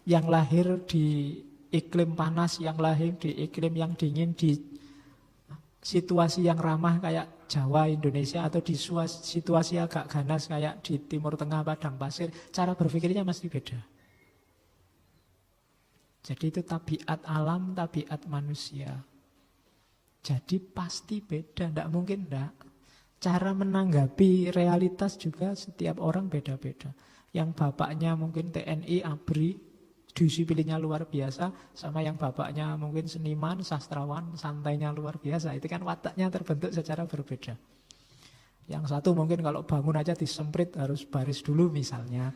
Yang lahir di iklim panas, yang lahir di iklim yang dingin, di situasi yang ramah kayak Jawa, Indonesia, atau di situasi agak ganas kayak di Timur Tengah, padang pasir, cara berpikirnya mesti beda. Jadi itu tabiat alam, tabiat manusia. Jadi pasti beda, tidak mungkin tidak. Cara menanggapi realitas juga setiap orang beda-beda. Yang bapaknya mungkin TNI, ABRI, disiplinnya luar biasa, sama yang bapaknya mungkin seniman, sastrawan, santainya luar biasa. Itu kan wataknya terbentuk secara berbeda. Yang satu mungkin kalau bangun aja disemprit harus baris dulu misalnya.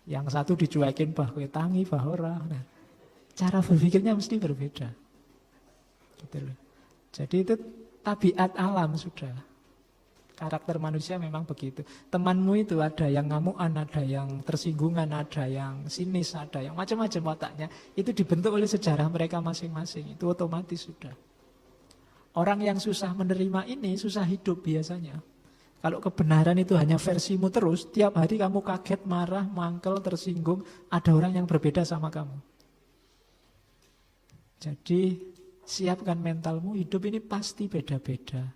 Yang satu dicuekin bah tangi, bah ora. Nah, cara berpikirnya mesti berbeda. Gitu loh. Jadi itu tabiat alam sudah. Karakter manusia memang begitu. Temanmu itu ada yang ngamuan, ada yang tersinggungan, ada yang sinis, ada yang macam-macam wataknya. Itu dibentuk oleh sejarah mereka masing-masing. Itu otomatis sudah. Orang yang susah menerima ini susah hidup biasanya. Kalau kebenaran itu hanya versimu terus, tiap hari kamu kaget, marah, mangkel, tersinggung, ada orang yang berbeda sama kamu. Jadi siapkan mentalmu, hidup ini pasti beda-beda.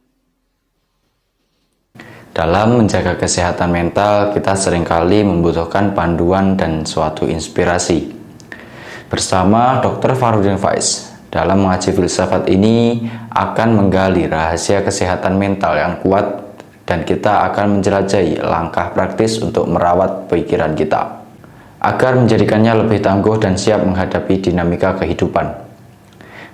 Dalam menjaga kesehatan mental, kita seringkali membutuhkan panduan dan suatu inspirasi. Bersama Dr. Farudin Faiz, dalam mengaji filsafat ini akan menggali rahasia kesehatan mental yang kuat dan kita akan menjelajahi langkah praktis untuk merawat pikiran kita agar menjadikannya lebih tangguh dan siap menghadapi dinamika kehidupan.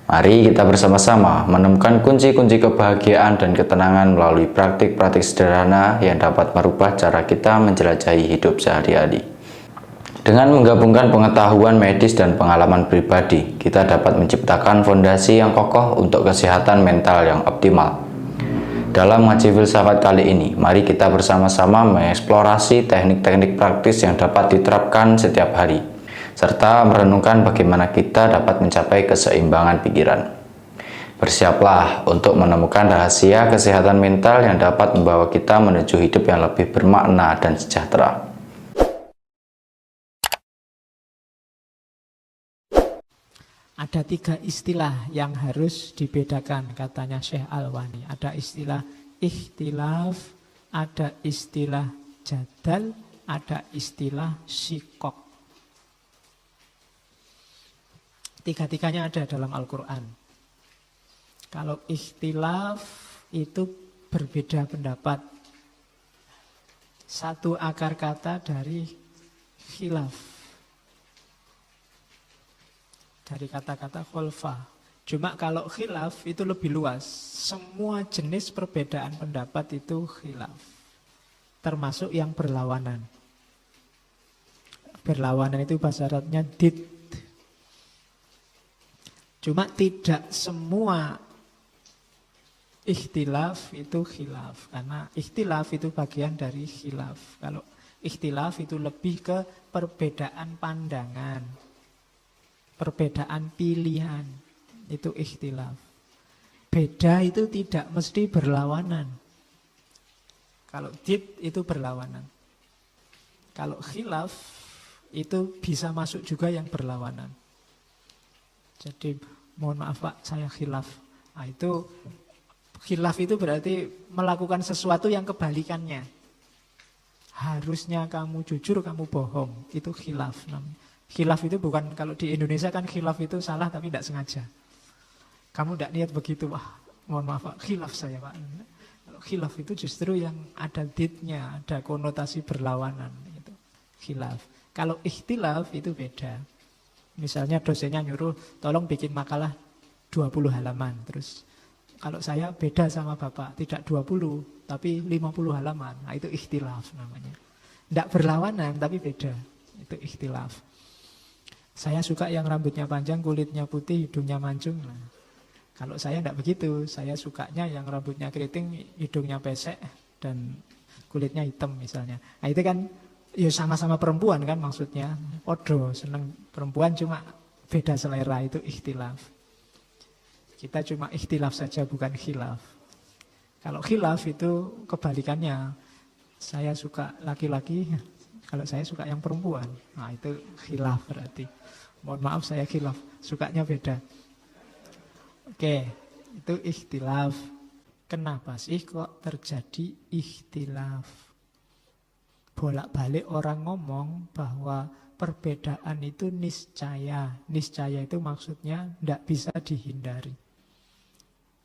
Mari kita bersama-sama menemukan kunci-kunci kebahagiaan dan ketenangan melalui praktik-praktik sederhana yang dapat merubah cara kita menjelajahi hidup sehari-hari. Dengan menggabungkan pengetahuan medis dan pengalaman pribadi, kita dapat menciptakan fondasi yang kokoh untuk kesehatan mental yang optimal. Dalam ngaji filsafat kali ini, mari kita bersama-sama mengeksplorasi teknik-teknik praktis yang dapat diterapkan setiap hari, serta merenungkan bagaimana kita dapat mencapai keseimbangan pikiran. Bersiaplah untuk menemukan rahasia kesehatan mental yang dapat membawa kita menuju hidup yang lebih bermakna dan sejahtera. Ada 3 istilah yang harus dibedakan, katanya Syekh Al-Wani. Ada istilah ikhtilaf, ada istilah jadal, ada istilah syikok. Tiga-tiganya ada dalam Al-Quran. Kalau ikhtilaf itu berbeda pendapat. Satu akar kata dari khilaf. Dari kata-kata khulfa. Cuma kalau khilaf itu lebih luas. Semua jenis perbedaan pendapat itu khilaf. Termasuk yang berlawanan. Berlawanan itu bahasa Arabnya did. Cuma tidak semua ikhtilaf itu khilaf. Karena ikhtilaf itu bagian dari khilaf. Kalau ikhtilaf itu lebih ke perbedaan pandangan. Perbedaan pilihan. Itu ikhtilaf. Beda itu tidak mesti berlawanan. Kalau did itu berlawanan. Kalau khilaf itu bisa masuk juga yang berlawanan. Jadi mohon maaf Pak, saya khilaf. Nah, itu khilaf itu berarti melakukan sesuatu yang kebalikannya. Harusnya kamu jujur, kamu bohong. Itu khilaf namanya. Khilaf itu bukan, kalau di Indonesia kan khilaf itu salah tapi tidak sengaja. Kamu tidak niat begitu, wah mohon maaf Pak, khilaf saya Pak. Kalau khilaf itu justru yang ada didnya, ada konotasi berlawanan. Itu khilaf. Kalau ikhtilaf itu beda. Misalnya dosennya nyuruh, tolong bikin makalah 20 halaman. Terus kalau saya beda sama Bapak, tidak 20, tapi 50 halaman. Nah, itu ikhtilaf namanya. Tidak berlawanan, tapi beda. Itu ikhtilaf. Saya suka yang rambutnya panjang, kulitnya putih, hidungnya mancung. Nah, kalau saya tidak begitu. Saya sukanya yang rambutnya keriting, hidungnya pesek, dan kulitnya hitam misalnya. Nah, itu kan ya sama-sama perempuan kan maksudnya. Odo, seneng perempuan cuma beda selera, itu ikhtilaf. Kita cuma ikhtilaf saja, bukan khilaf. Kalau khilaf itu kebalikannya. Saya suka laki-laki, Kalau saya suka yang perempuan. Nah, itu khilaf berarti. Mohon maaf saya khilaf, sukanya beda. Oke, itu ikhtilaf. Kenapa sih kok terjadi ikhtilaf? Bolak-balik orang ngomong bahwa perbedaan itu niscaya. Niscaya itu maksudnya tidak bisa dihindari.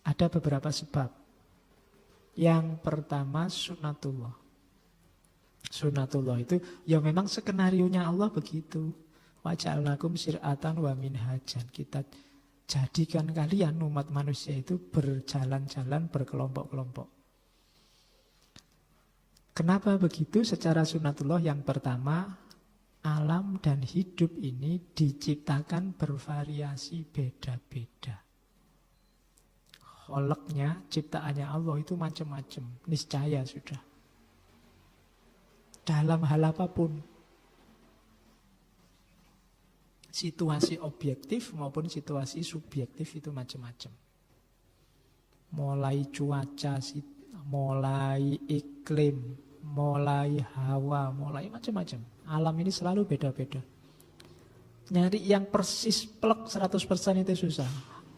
Ada beberapa sebab. Yang pertama sunatullah. Sunatullah itu ya memang skenarionya Allah begitu. Wa ja'alnakum syir'atan wa minhajan. Kita jadikan kalian umat manusia itu berjalan-jalan berkelompok-kelompok. Kenapa begitu? Secara sunatullah yang pertama, alam dan hidup ini diciptakan bervariasi beda-beda. Kholeknya, ciptaannya Allah itu macam-macam. Niscaya sudah. Dalam hal apapun. Situasi objektif maupun situasi subjektif itu macam-macam. Mulai cuaca, mulai iklim, mulai hawa, mulai macam-macam. Alam ini selalu beda-beda. Nyari yang persis plek 100% itu susah.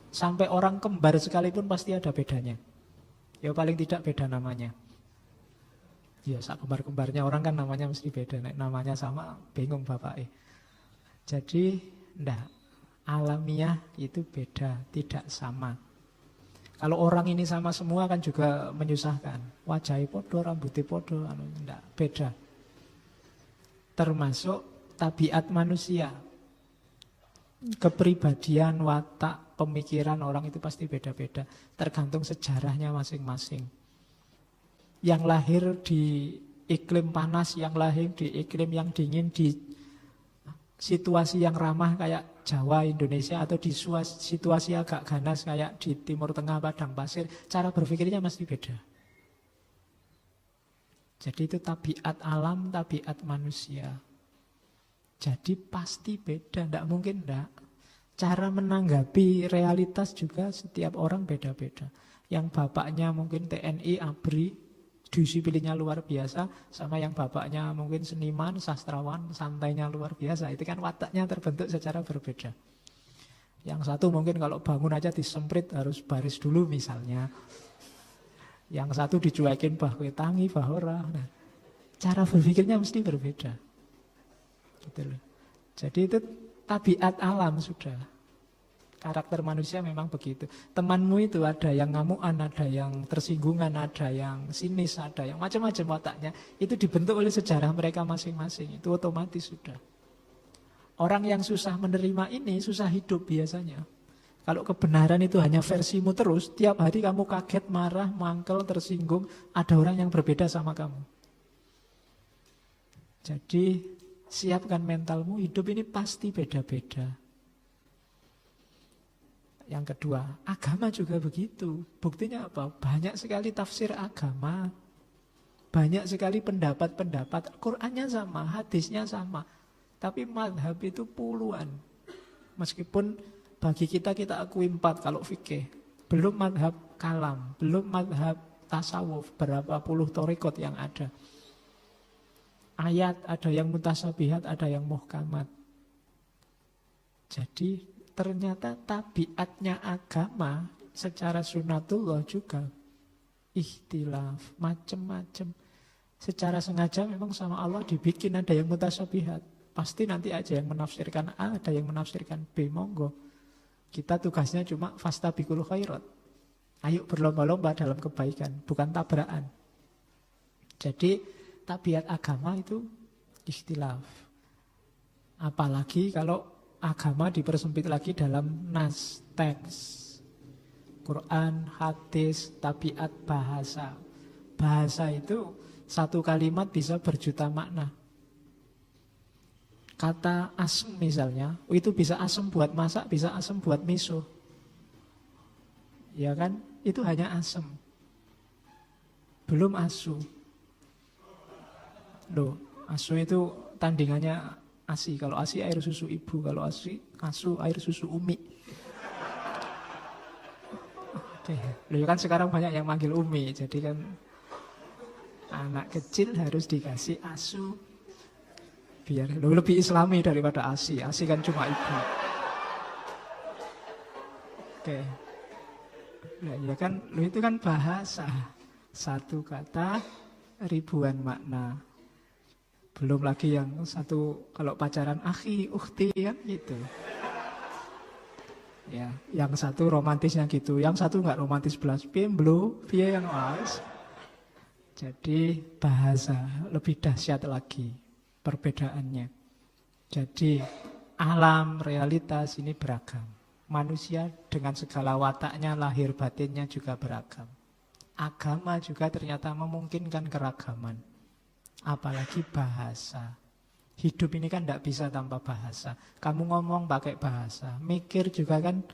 Sampai orang kembar sekalipun pasti ada bedanya. Ya paling tidak beda namanya. Ya sak kembar-kembarnya orang kan namanya mesti beda. Nek namanya sama bingung bapak. Jadi enggak, alamiah itu beda, tidak sama. Kalau orang ini sama semua kan juga menyusahkan. Wajahnya podo, rambutnya podo, enggak, beda. Termasuk tabiat manusia. Kepribadian, watak, pemikiran orang itu pasti beda-beda. Tergantung sejarahnya masing-masing. Yang lahir di iklim panas, yang lahir di iklim yang dingin, di situasi yang ramah kayak Jawa, Indonesia, atau di situasi agak ganas kayak di Timur Tengah, padang pasir, cara berpikirnya mesti beda. Jadi itu tabiat alam, tabiat manusia. Jadi pasti beda, tidak mungkin tidak. Cara menanggapi realitas juga setiap orang beda-beda. Yang bapaknya mungkin TNI, ABRI, disiplinnya luar biasa, sama yang bapaknya mungkin seniman, sastrawan, santainya luar biasa. Itu kan wataknya terbentuk secara berbeda. Yang satu mungkin kalau bangun aja disemprit harus baris dulu misalnya. Yang satu dicuekin bahwa tangi, bahora. Nah, cara berpikirnya mesti berbeda. Gitu loh. Jadi itu tabiat alam sudah. Karakter manusia memang begitu. Temanmu itu ada yang ngamuan, ada yang tersinggungan, ada yang sinis, ada yang macam-macam wataknya. Itu dibentuk oleh sejarah mereka masing-masing. Itu otomatis sudah. Orang yang susah menerima ini susah hidup biasanya. Kalau kebenaran itu hanya versimu terus, tiap hari kamu kaget, marah, mangkel, tersinggung, ada orang yang berbeda sama kamu. Jadi siapkan mentalmu, hidup ini pasti beda-beda. Yang kedua, agama juga begitu. Buktinya apa? Banyak sekali tafsir agama. Banyak sekali pendapat-pendapat. Qurannya sama, hadisnya sama. Tapi madhab itu puluhan. Meskipun bagi kita akui 4 kalau fikih. Belum madhab kalam, belum madhab tasawuf. Berapa puluh thariqat yang ada. Ayat ada yang mutasabihat, ada yang muhkamat. Jadi ternyata tabiatnya agama secara sunatullah juga ikhtilaf, macam-macam. Secara sengaja memang sama Allah dibikin ada yang mutasabihat. Pasti nanti aja yang menafsirkan A, ada yang menafsirkan B, monggo. Kita tugasnya cuma fastabiqul khairat. Ayo berlomba-lomba dalam kebaikan, bukan tabrakan. Jadi tabiat agama itu ikhtilaf. Apalagi kalau agama dipersempit lagi dalam nas, teks, Quran, hadis, tabiat bahasa. Bahasa itu satu kalimat bisa berjuta makna. Kata asem misalnya, itu bisa asem buat masak, bisa asem buat miso. Ya kan? Itu hanya asem. Belum asu. Loh, asu itu tandingannya ASI. Kalau ASI air susu ibu, kalau asu air susu umi. Loh kan sekarang banyak yang manggil umi, jadi kan anak kecil harus dikasih asu. Biar lebih islami daripada ASI. ASI kan cuma ibu. Oke. Nah, ya kan, itu kan bahasa. Satu kata, ribuan makna. Belum lagi yang satu, kalau pacaran akhi, ukhti kan gitu. Ya, yang satu romantisnya gitu, yang satu nggak romantis belas, pimblo, piye yang was. Jadi bahasa lebih dahsyat lagi perbedaannya. Jadi alam realitas ini beragam. Manusia dengan segala wataknya, lahir batinnya juga beragam. Agama juga ternyata memungkinkan keragaman. Apalagi bahasa. Hidup ini kan tidak bisa tanpa bahasa. Kamu ngomong pakai bahasa, mikir juga kan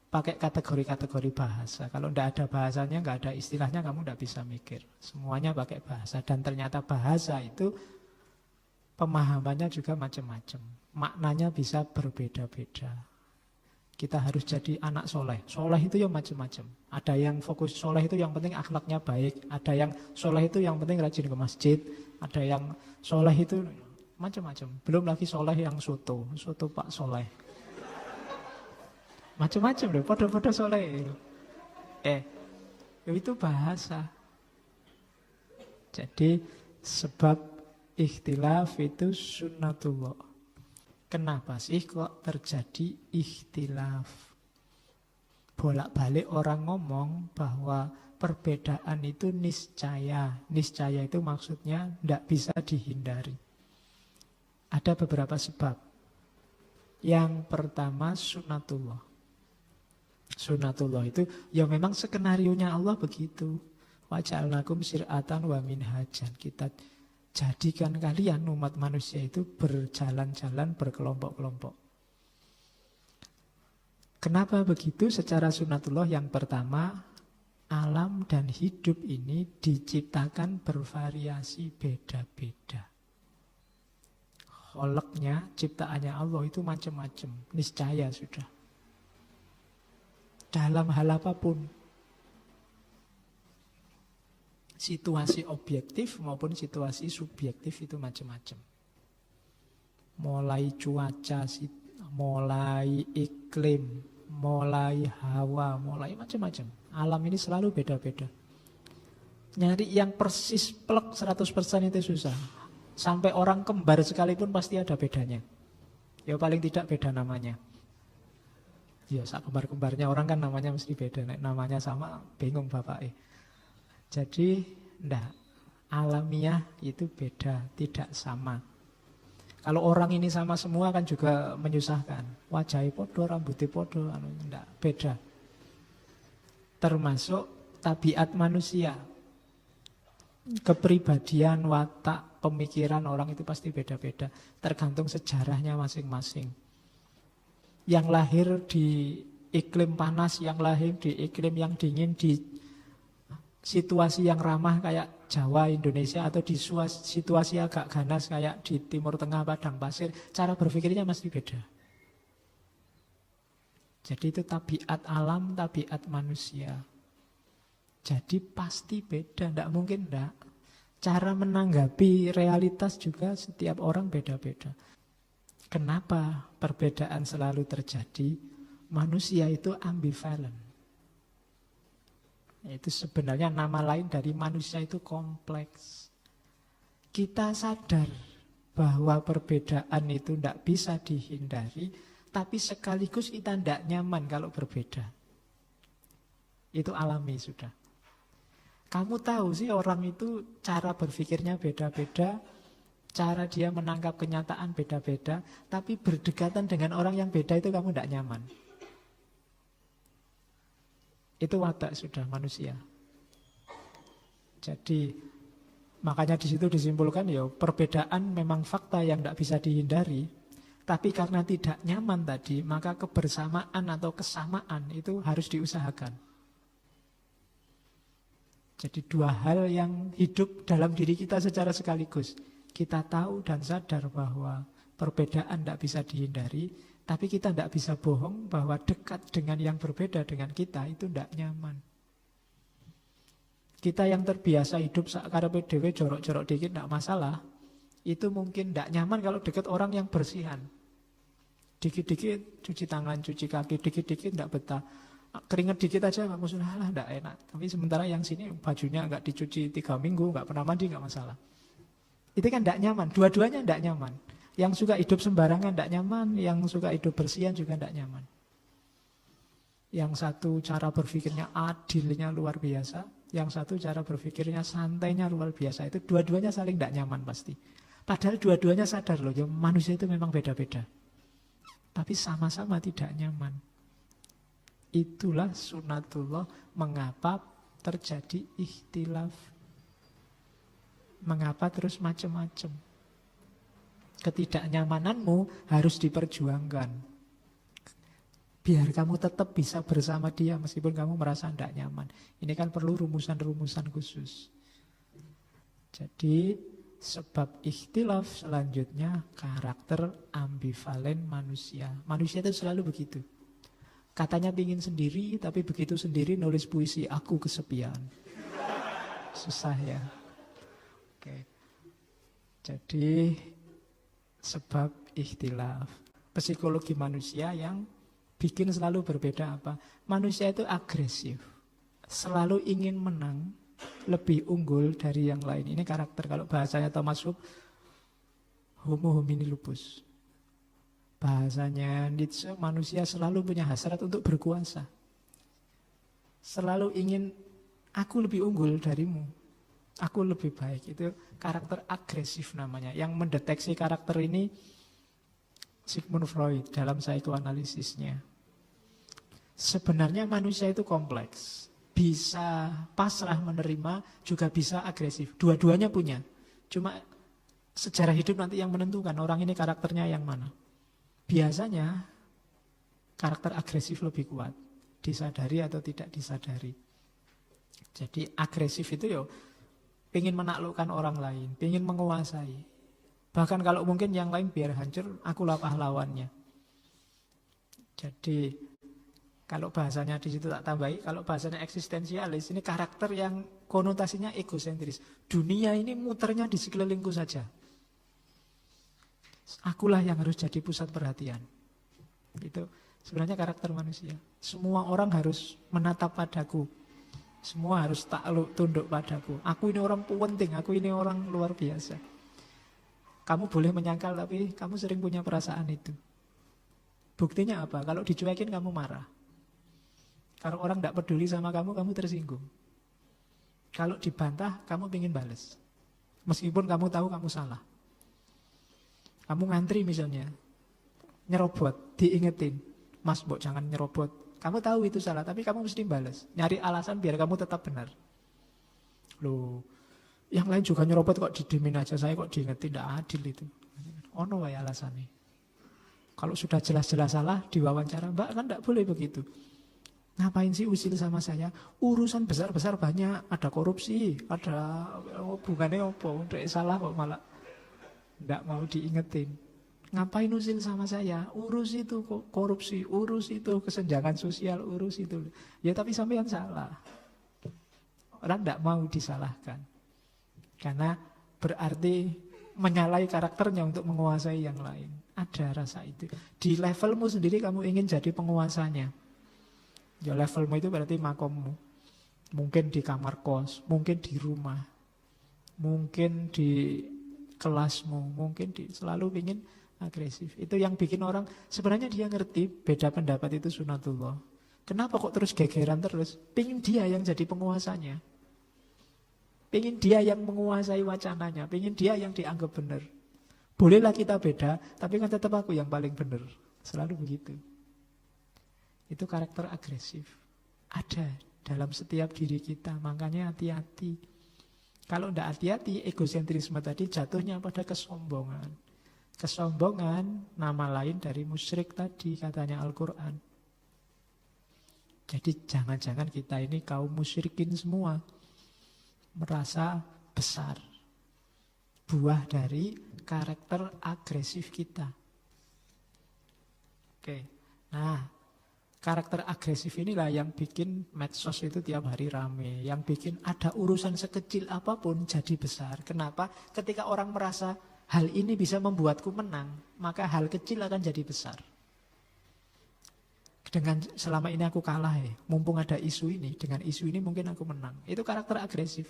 pakai kategori-kategori bahasa. Kalau tidak ada bahasanya, nggak ada istilahnya, kamu tidak bisa mikir. Semuanya pakai bahasa. Dan ternyata bahasa itu pemahamannya juga macam-macam. Maknanya bisa berbeda-beda. Kita harus jadi anak soleh. Soleh itu yang macam-macam. Ada yang fokus soleh itu yang penting akhlaknya baik. Ada yang soleh itu yang penting rajin ke masjid. Ada yang soleh itu macam-macam. Belum lagi soleh yang soto Pak Soleh. Macam-macam deh, podo-podo soleh. Itu bahasa. Jadi sebab ikhtilaf itu sunnatullah. Kenapa sih kok terjadi ikhtilaf? Bolak-balik orang ngomong bahwa perbedaan itu niscaya. Niscaya itu maksudnya tidak bisa dihindari. Ada beberapa sebab. Yang pertama sunnatullah. Sunnatullah itu ya memang skenarionya Allah begitu. Wa ja'alnakum syir'atan wa minhajan. Kita jadikan kalian umat manusia itu berjalan-jalan berkelompok-kelompok. Kenapa begitu? Secara sunnatullah yang pertama, alam dan hidup ini diciptakan bervariasi beda-beda. Kholeknya, ciptaannya Allah itu macam-macam. Niscaya sudah. Dalam hal apapun. Situasi objektif maupun situasi subjektif itu macam-macam. Mulai cuaca, mulai iklim, mulai hawa, mulai macam-macam. Alam ini selalu beda-beda. Nyari yang persis plek 100% itu susah. Sampai orang kembar sekalipun pasti ada bedanya. Ya paling tidak beda namanya. Ya sak kembar-kembarnya orang kan namanya mesti beda. Namanya sama bingung bapak. Jadi enggak, alamiah itu beda, tidak sama. Kalau orang ini sama semua kan juga menyusahkan. Wajahnya podo, rambutnya podo, enggak, beda. Termasuk tabiat manusia. Kepribadian, watak, pemikiran orang itu pasti beda-beda. Tergantung sejarahnya masing-masing. Yang lahir di iklim panas, yang lahir di iklim yang dingin, di situasi yang ramah kayak Jawa, Indonesia, atau di situasi agak ganas kayak di Timur Tengah, padang pasir, cara berpikirnya mesti beda. Jadi itu tabiat alam, tabiat manusia. Jadi pasti beda, tidak mungkin tidak. Cara menanggapi realitas juga setiap orang beda-beda. Kenapa perbedaan selalu terjadi? Manusia itu ambivalen. Itu sebenarnya nama lain dari manusia itu kompleks. Kita sadar bahwa perbedaan itu tidak bisa dihindari, tapi sekaligus kita tidak nyaman kalau berbeda. Itu alami sudah. Kamu tahu sih orang itu cara berpikirnya beda-beda, cara dia menangkap kenyataan beda-beda, tapi berdekatan dengan orang yang beda itu kamu tidak nyaman. Itu watak sudah manusia. Jadi makanya di situ disimpulkan ya perbedaan memang fakta yang tidak bisa dihindari, tapi karena tidak nyaman tadi, maka kebersamaan atau kesamaan itu harus diusahakan. Jadi dua hal yang hidup dalam diri kita secara sekaligus. Kita tahu dan sadar bahwa perbedaan tidak bisa dihindari, tapi kita tidak bisa bohong bahwa dekat dengan yang berbeda dengan kita itu tidak nyaman. Kita yang terbiasa hidup sakarepe dhewe jorok-jorok dikit tidak masalah. Itu mungkin tidak nyaman kalau dekat orang yang bersihan. Dikit-dikit cuci tangan, cuci kaki, dikit-dikit tidak betah. Keringat dikit aja kamu sudah tidak enak. Tapi sementara yang sini bajunya nggak dicuci 3 minggu, nggak pernah mandi, nggak masalah. Itu kan tidak nyaman, dua-duanya tidak nyaman. Yang suka hidup sembarangan tidak nyaman, yang suka hidup bersihan juga tidak nyaman. Yang satu cara berpikirnya adilnya luar biasa, yang satu cara berpikirnya santainya luar biasa. Itu dua-duanya saling tidak nyaman pasti. Padahal dua-duanya sadar loh, ya manusia itu memang beda-beda. Tapi sama-sama tidak nyaman. Itulah sunatullah mengapa terjadi ikhtilaf. Mengapa terus macam-macam. Ketidaknyamananmu harus diperjuangkan. Biar kamu tetap bisa bersama dia meskipun kamu merasa tidak nyaman. Ini kan perlu rumusan-rumusan khusus. Jadi sebab ikhtilaf selanjutnya karakter ambivalen manusia. Manusia itu selalu begitu. Katanya pingin sendiri, tapi begitu sendiri nulis puisi, aku kesepian. Susah ya. Oke. Jadi sebab ikhtilaf. Psikologi manusia yang bikin selalu berbeda apa? Manusia itu agresif. Selalu ingin menang, lebih unggul dari yang lain. Ini karakter, kalau bahasanya Thomas Hobbes, homo homini lupus. Bahasanya Nietzsche, manusia selalu punya hasrat untuk berkuasa. Selalu ingin, aku lebih unggul darimu. Aku lebih baik. Itu karakter agresif namanya. Yang mendeteksi karakter ini Sigmund Freud dalam psikoanalisisnya. Sebenarnya manusia itu kompleks. Bisa pasrah menerima, juga bisa agresif. Dua-duanya punya. Cuma sejarah hidup nanti yang menentukan orang ini karakternya yang mana. Biasanya karakter agresif lebih kuat. Disadari atau tidak disadari. Jadi agresif itu ya pengen menaklukkan orang lain, pengen menguasai. Bahkan kalau mungkin yang lain biar hancur, akulah pahlawannya. Jadi kalau bahasanya di situ tak tambahi, kalau bahasanya eksistensialis, ini karakter yang konotasinya egosentris. Dunia ini muternya di sekelilingku saja. Akulah yang harus jadi pusat perhatian. Itu sebenarnya karakter manusia. Semua orang harus menatap padaku. Semua harus takluk tunduk padaku. Aku ini orang penting, aku ini orang luar biasa. Kamu boleh menyangkal tapi kamu sering punya perasaan itu. Buktinya apa? Kalau dicuekin kamu marah. Kalau orang tidak peduli sama kamu, kamu tersinggung. Kalau dibantah, kamu ingin balas. Meskipun kamu tahu kamu salah. Kamu ngantri misalnya, nyerobot, diingetin. Mas, Mbok jangan nyerobot. Kamu tahu itu salah, tapi kamu mesti balas. Nyari alasan biar kamu tetap benar. Loh, yang lain juga nyerobot kok didemin aja, saya kok diingetin, tidak adil itu. Ono wae alasannya. Kalau sudah jelas-jelas salah, diwawancara, Mbak kan tidak boleh begitu. Ngapain sih usil sama saya? Urusan besar-besar banyak, ada korupsi, ada hubungannya apa? Udah salah kok malah tidak mau diingetin. Ngapain usil sama saya? Urus itu kok korupsi, urus itu kesenjangan sosial, urus itu. Ya tapi sampean salah. Orang tidak mau disalahkan. Karena berarti menyalahi karakternya untuk menguasai yang lain. Ada rasa itu. Di levelmu sendiri kamu ingin jadi penguasanya. Ya levelmu itu berarti makommu. Mungkin di kamar kos, mungkin di rumah, mungkin di kelasmu, mungkin selalu ingin agresif. Itu yang bikin orang, sebenarnya dia ngerti beda pendapat itu sunatullah. Kenapa kok terus gegeran terus? Pengen dia yang jadi penguasanya. Pengen dia yang menguasai wacananya, pengen dia yang dianggap benar. Bolehlah kita beda, tapi kan tetap aku yang paling benar. Selalu begitu. Itu karakter agresif. Ada dalam setiap diri kita. Makanya hati-hati. Kalau tidak hati-hati, egosentrisme tadi jatuhnya pada kesombongan. Kesombongan nama lain dari musyrik tadi, katanya Al-Quran. Jadi jangan-jangan kita ini kaum musyrikin semua. Merasa besar. Buah dari karakter agresif kita. Oke. Nah, karakter agresif inilah yang bikin medsos itu tiap hari rame. Yang bikin ada urusan sekecil apapun jadi besar. Kenapa? Ketika orang merasa hal ini bisa membuatku menang, maka hal kecil akan jadi besar. Dengan selama ini aku kalah ya, mumpung ada isu ini, dengan isu ini mungkin aku menang. Itu karakter agresif.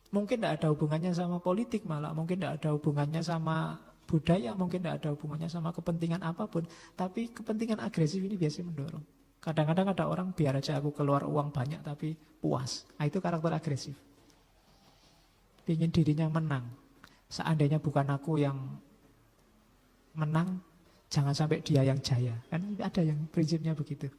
Mungkin tidak ada hubungannya sama politik malah, mungkin tidak ada hubungannya sama budaya, mungkin tidak ada hubungannya sama kepentingan apapun. Tapi kepentingan agresif ini biasanya mendorong. Kadang-kadang ada orang biar aja aku keluar uang banyak tapi puas. Nah, itu karakter agresif. Ingin dirinya menang. Seandainya bukan aku yang menang, jangan sampai dia yang jaya. Kan ada yang prinsipnya begitu.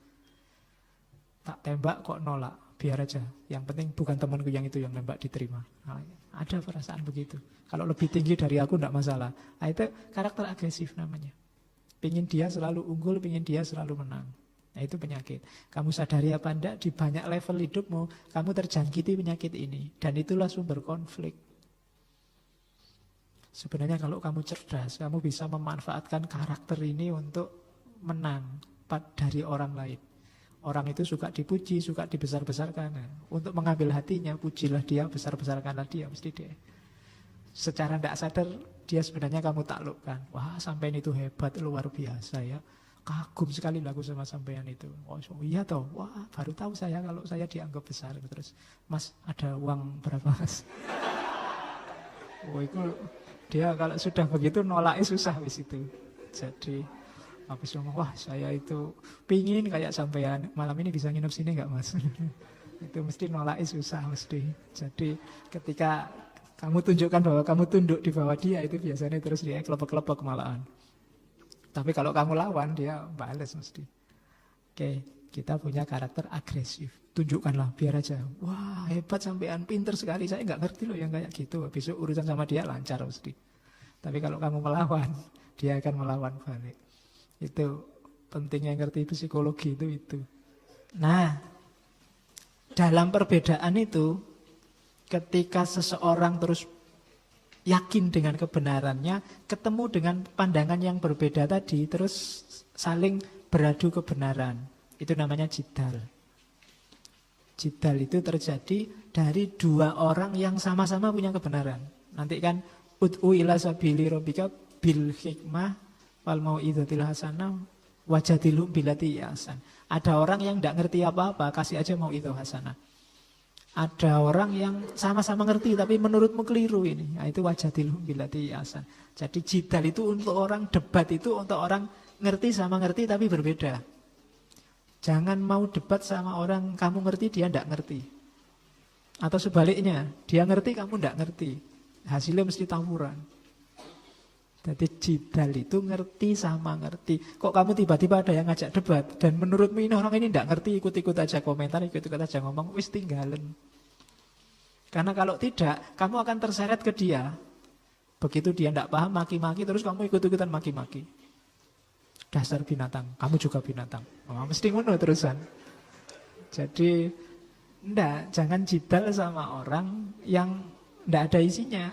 Tak tembak kok nolak, biar aja. Yang penting bukan temanku yang itu yang nembak diterima. Nah, ada perasaan begitu. Kalau lebih tinggi dari aku tidak masalah. Nah, itu karakter agresif namanya. Pingin dia selalu unggul, pingin dia selalu menang. Nah, itu penyakit. Kamu sadari apa enggak, di banyak level hidupmu kamu terjangkiti penyakit ini. Dan itulah sumber konflik. Sebenarnya kalau kamu cerdas, kamu bisa memanfaatkan karakter ini untuk menang dari orang lain. Orang itu suka dipuji, suka dibesar-besarkan. Nah, untuk mengambil hatinya, pujilah dia, besar-besarkanlah dia, mesti dia. Secara tidak sadar, dia sebenarnya kamu taklukkan. Wah, sampean itu hebat, luar biasa ya. Kagum sekali lagu sama sampean itu. Oh iya toh, wah baru tahu saya kalau saya dianggap besar. Terus, Mas ada uang berapa Mas? Oh itu dia kalau sudah begitu nolaknya susah wis itu. Jadi habis ngomong, wah saya itu pingin kayak sampean, malam ini bisa nginep sini nggak Mas? Itu mesti nolaknya susah mesti. Jadi ketika kamu tunjukkan bahwa kamu tunduk di bawah dia, itu biasanya terus dia kelepek-kelepek malahan. Tapi kalau kamu lawan, dia balas mesti. Oke, kita punya karakter agresif. Tunjukkanlah, biar aja. Wah, hebat sampean, pinter sekali. Saya nggak ngerti loh yang kayak gitu. Besok urusan sama dia lancar mesti. Tapi kalau kamu melawan, dia akan melawan balik. Itu pentingnya ngerti psikologi itu. Nah, dalam perbedaan itu, ketika seseorang terus yakin dengan kebenarannya, ketemu dengan pandangan yang berbeda tadi, terus saling beradu kebenaran. Itu namanya jidal. Jidal itu terjadi dari dua orang yang sama-sama punya kebenaran. Nanti kan ud'u ila sabili rabbika bil hikmah wal mau'izatil hasanah wajadilhum billati ahsan. Ada orang yang tidak ngerti apa-apa, kasih aja mau'izah hasanah. Ada orang yang sama-sama ngerti tapi menurutmu keliru ini. Nah, itu wajadilhum billati ahsan. Jadi jidal itu untuk orang, debat itu untuk orang ngerti sama ngerti tapi berbeda. Jangan mau debat sama orang kamu ngerti dia tidak ngerti. Atau sebaliknya, dia ngerti kamu tidak ngerti. Hasilnya mesti tawuran. Jadi jidal itu ngerti sama ngerti. Kok kamu tiba-tiba ada yang ngajak debat dan menurutmu ini orang ini tidak ngerti, ikut-ikut aja komentar, ikut-ikut aja ngomong, wis tinggalin. Karena kalau tidak, kamu akan terseret ke dia. Begitu dia tidak paham, maki-maki, terus kamu ikut-ikutan maki-maki. Dasar binatang, kamu juga binatang. Oh, mesti ngono terusan. Jadi jangan jidal sama orang yang tidak ada isinya.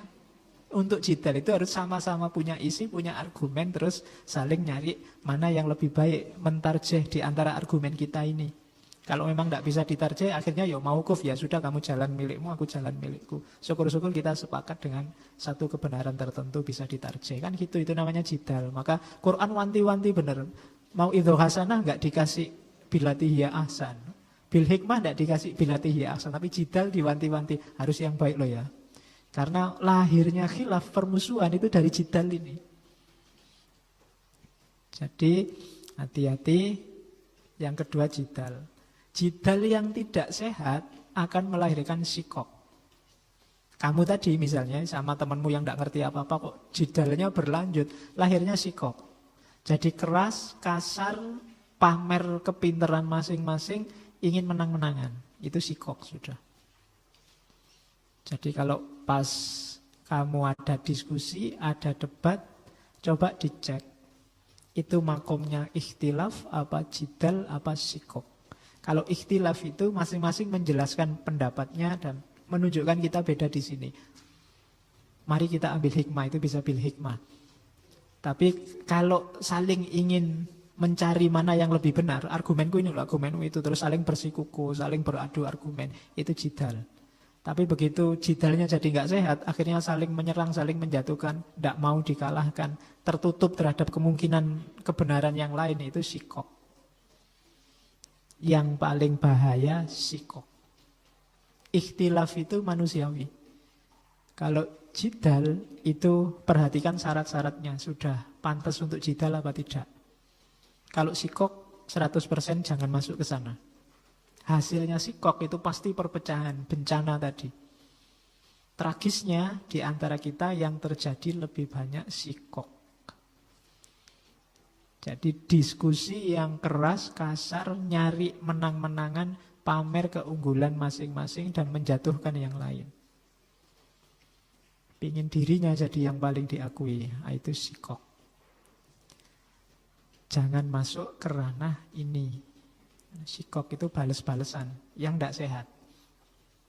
Untuk jidal itu harus sama-sama punya isi, punya argumen, terus saling nyari mana yang lebih baik, mentarjeh di antara argumen kita ini. Kalau memang tidak bisa ditarjeh, akhirnya ya mauquf, ya sudah kamu jalan milikmu, aku jalan milikku. Syukur-syukur kita sepakat dengan satu kebenaran tertentu bisa ditarjeh. Kan gitu, itu namanya jidal. Maka Quran wanti-wanti benar. Mau idho hasanah nggak dikasih bilatihya ahsan. Bil hikmah nggak dikasih bilatihya ahsan. Tapi jidal diwanti-wanti, harus yang baik loh ya. Karena lahirnya khilaf, permusuhan itu dari jidal ini. Jadi hati-hati. Yang kedua jidal. Jidal yang tidak sehat akan melahirkan sikok. Kamu tadi misalnya sama temanmu yang tidak ngerti apa-apa kok jidalnya berlanjut, lahirnya sikok. Jadi keras, kasar, pamer kepintaran masing-masing, ingin menang-menangan. Itu sikok sudah. Jadi kalau pas kamu ada diskusi, ada debat, coba dicek. Itu makomnya ikhtilaf, apa jidal, apa sikok. Kalau ikhtilaf itu masing-masing menjelaskan pendapatnya dan menunjukkan kita beda di sini. Mari kita ambil hikmah, itu bisa bil hikmah. Tapi kalau saling ingin mencari mana yang lebih benar, argumenku ini loh, argumenmu itu, terus saling bersikuku, saling beradu argumen, itu jidal. Tapi begitu jidalnya jadi nggak sehat, akhirnya saling menyerang, saling menjatuhkan, tidak mau dikalahkan, tertutup terhadap kemungkinan kebenaran yang lain, itu syikok. Yang paling bahaya syikok. Ikhtilaf itu manusiawi. Kalau jidal itu perhatikan syarat-syaratnya, sudah pantas untuk jidal apa tidak. Kalau sikok 100% jangan masuk ke sana. Hasilnya sikok itu pasti perpecahan, bencana tadi. Tragisnya di antara kita yang terjadi lebih banyak sikok. Jadi diskusi yang keras, kasar, nyari menang-menangan, pamer keunggulan masing-masing dan menjatuhkan yang lain. Pingin dirinya jadi yang paling diakui, itu sikok. Jangan masuk ke ranah ini. Sikok itu bales-balesan yang tidak sehat.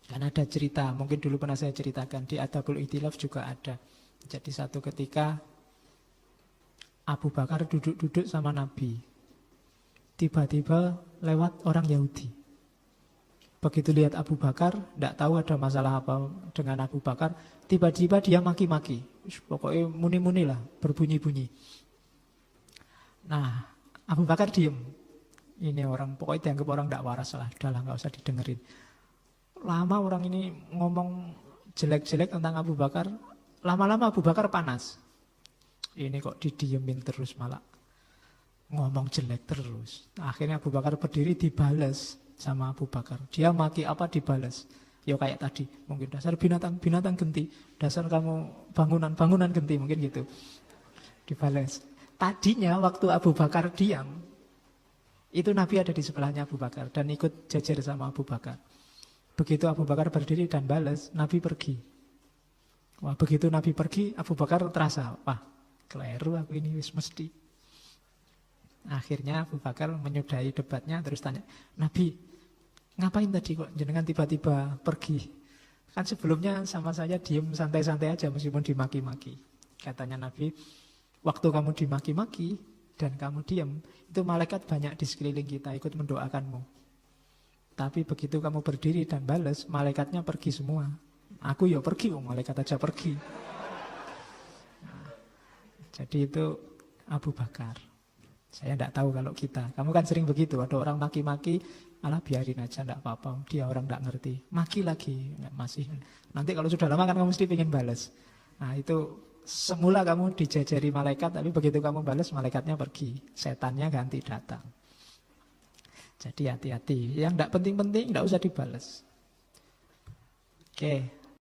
Kan ada cerita, mungkin dulu pernah saya ceritakan, di Adabul Ikhtilaf juga ada. Jadi satu ketika Abu Bakar duduk-duduk sama Nabi. Tiba-tiba lewat orang Yahudi. Begitu lihat Abu Bakar, tidak tahu ada masalah apa dengan Abu Bakar, tiba-tiba dia maki-maki. Pokoknya muni-muni lah, berbunyi-bunyi. Nah, Abu Bakar diem. Ini orang, pokoknya dianggap orang tidak waras lah, udahlah nggak usah didengerin. Lama orang ini ngomong jelek-jelek tentang Abu Bakar, lama-lama Abu Bakar panas. Ini kok didiemin terus malah ngomong jelek terus. Akhirnya Abu Bakar berdiri dibalas sama Abu Bakar. Dia maki apa dibalas. Ya kayak tadi, mungkin dasar binatang genti, dasar kamu bangunan genti, mungkin gitu. Dibalas. Tadinya waktu Abu Bakar diam, itu Nabi ada di sebelahnya Abu Bakar dan ikut jajar sama Abu Bakar. Begitu Abu Bakar berdiri dan balas, Nabi pergi. Wah, begitu Nabi pergi, Abu Bakar terasa, wah, keliru aku ini wis mesti. Akhirnya Abu Bakar menyudahi debatnya terus tanya, Nabi, ngapain tadi kok jenengan tiba-tiba pergi? Kan sebelumnya sama saya diem santai-santai aja meskipun dimaki-maki. Katanya Nabi, waktu kamu dimaki-maki dan kamu diam, itu malaikat banyak di sekeliling kita ikut mendoakanmu. Tapi begitu kamu berdiri dan balas, malaikatnya pergi semua. Aku ya pergi, malaikat aja pergi. Nah, jadi itu Abu Bakar. Saya tidak tahu kalau kita. Kamu kan sering begitu, ada orang maki-maki, alah biarin aja, tidak apa-apa. Dia orang tidak ngerti. Maki lagi, masih. Nanti kalau sudah lama kan kamu mesti pengen balas. Nah itu semula kamu dijajari malaikat, tapi begitu kamu balas, malaikatnya pergi. Setannya ganti datang. Jadi hati-hati. Yang tidak penting-penting, tidak usah dibalas. Oke.